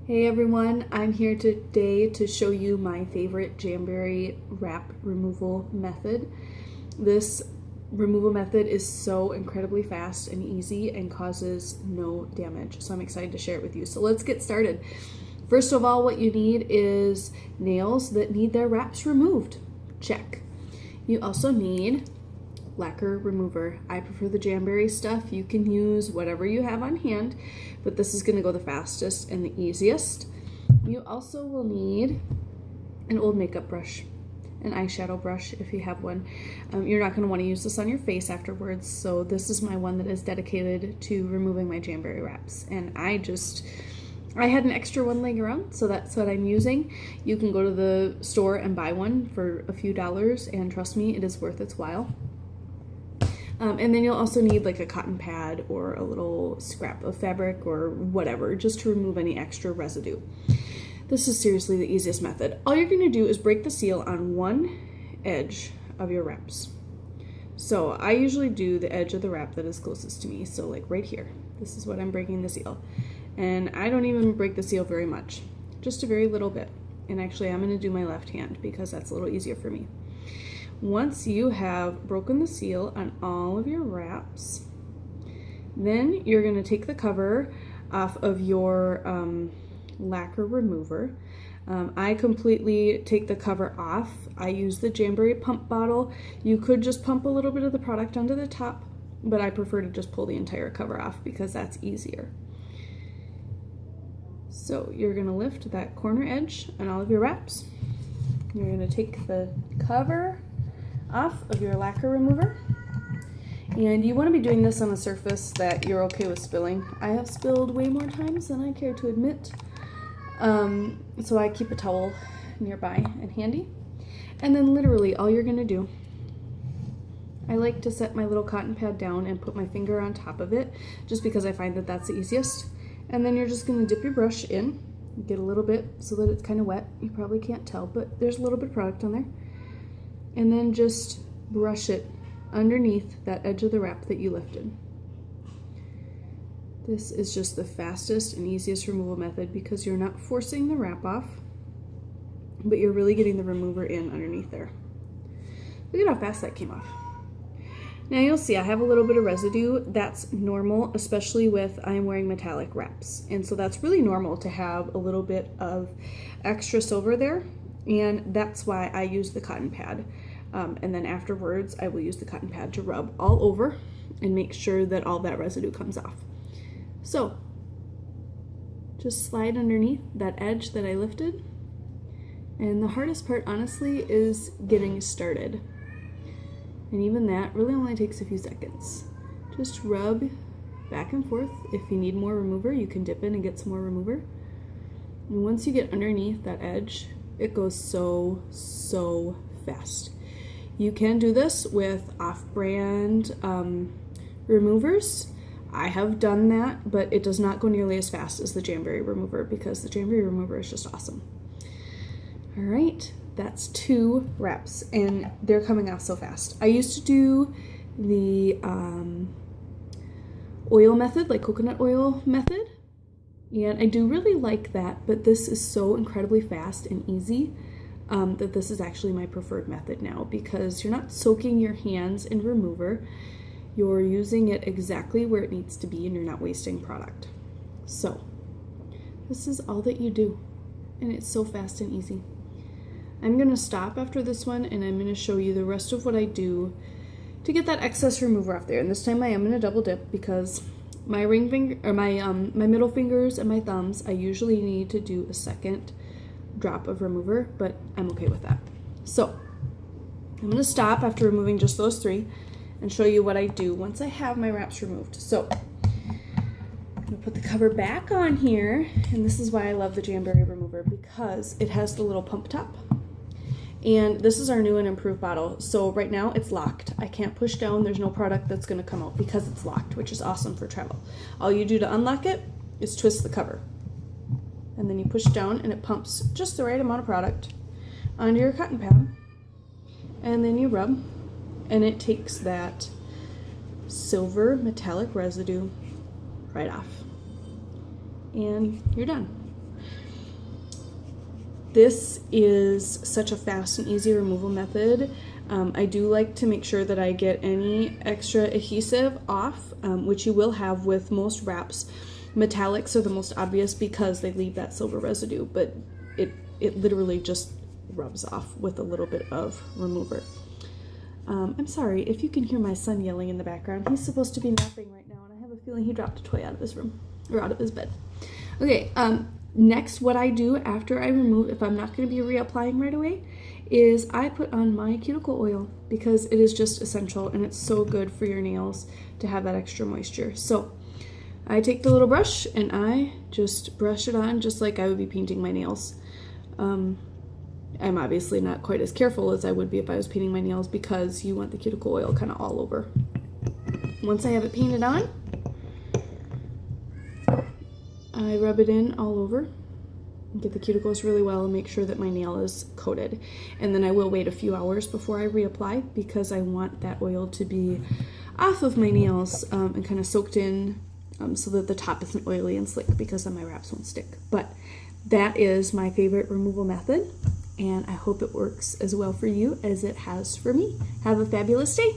Hey everyone, I'm here today to show you my favorite Jamberry wrap removal method. This removal method is so incredibly fast and easy and causes no damage, so I'm excited to share it with you. So let's get started. First of all, what you need is nails that need their wraps removed. Check. You also need lacquer remover. I prefer the Jamberry stuff. You can use whatever you have on hand, but this is going to go the fastest and the easiest. You also will need an old makeup brush, an eyeshadow brush if you have one. You're not going to want to use this on your face afterwards, so this is my one that is dedicated to removing my Jamberry wraps, and I had an extra one laying around, so that's what I'm using. You can go to the store and buy one for a few dollars, and trust me, it is worth its while. And then you'll also need like a cotton pad or a little scrap of fabric or whatever, just to remove any extra residue. This is seriously the easiest method. All you're going to do is break the seal on one edge of your wraps. So I usually do the edge of the wrap that is closest to me, so like right here. This is what I'm breaking the seal. And I don't even break the seal very much, just a very little bit. And actually I'm going to do my left hand because that's a little easier for me. Once you have broken the seal on all of your wraps, then you're going to take the cover off of your lacquer remover. I completely take the cover off. I use the Jamberry pump bottle. You could just pump a little bit of the product onto the top, but I prefer to just pull the entire cover off because that's easier. So you're going to lift that corner edge on all of your wraps. You're going to take the cover off of your lacquer remover, and you want to be doing this on a surface that you're okay with spilling. I have spilled way more times than I care to admit, so I keep a towel nearby and handy. And then literally all you're gonna do, I like to set my little cotton pad down and put my finger on top of it just because I find that that's the easiest. And then you're just gonna dip your brush in, get a little bit so that it's kind of wet. You probably can't tell, but there's a little bit of product on there. And then just brush it underneath that edge of the wrap that you lifted. This is just the fastest and easiest removal method because you're not forcing the wrap off, but you're really getting the remover in underneath there. Look at how fast that came off. Now you'll see I have a little bit of residue. That's normal, especially with I'm wearing metallic wraps. And so that's really normal to have a little bit of extra silver there. And that's why I use the cotton pad. And then afterwards, I will use the cotton pad to rub all over and make sure that all that residue comes off. So, just slide underneath that edge that I lifted. And the hardest part, honestly, is getting started. And even that really only takes a few seconds. Just rub back and forth. If you need more remover, you can dip in and get some more remover. And once you get underneath that edge, it goes so fast. You can do this with off-brand removers. I have done that, but it does not go nearly as fast as the Jamberry remover because the Jamberry remover is just awesome. All right, that's 2 wraps, and they're coming off so fast. I used to do the oil method, like coconut oil method, and I do really like that, but this is so incredibly fast and easy that this is actually my preferred method now because you're not soaking your hands in remover. You're using it exactly where it needs to be and you're not wasting product. So this is all that you do, and it's so fast and easy. I'm going to stop after this one and I'm going to show you the rest of what I do to get that excess remover off there. And this time I am going to double dip because my ring finger, or my middle fingers and my thumbs, I usually need to do a second drop of remover, but I'm okay with that. So I'm going to stop after removing just those 3 and show you what I do once I have my wraps removed. So I'm going to put the cover back on here, and this is why I love the Jamberry remover because it has the little pump top. And this is our new and improved bottle. So right now it's locked. I can't push down. There's no product that's going to come out because it's locked, which is awesome for travel. All you do to unlock it is twist the cover. And then you push down and it pumps just the right amount of product onto your cotton pad. And then you rub and it takes that silver metallic residue right off. And you're done. This is such a fast and easy removal method. I do like to make sure that I get any extra adhesive off, which you will have with most wraps. Metallics are the most obvious because they leave that silver residue, but it literally just rubs off with a little bit of remover. I'm sorry if you can hear my son yelling in the background. He's supposed to be napping right now, and I have a feeling he dropped a toy out of his room, or out of his bed. Okay, next what I do after I remove, if I'm not going to be reapplying right away, is I put on my cuticle oil because it is just essential and it's so good for your nails to have that extra moisture. So I take the little brush and I just brush it on just like I would be painting my nails. I'm obviously not quite as careful as I would be if I was painting my nails because you want the cuticle oil kind of all over. Once I have it painted on, I rub it in all over, get the cuticles really well and make sure that my nail is coated. And then I will wait a few hours before I reapply because I want that oil to be off of my nails and kind of soaked in so that the top isn't oily and slick because then my wraps won't stick. But that is my favorite removal method, and I hope it works as well for you as it has for me. Have a fabulous day.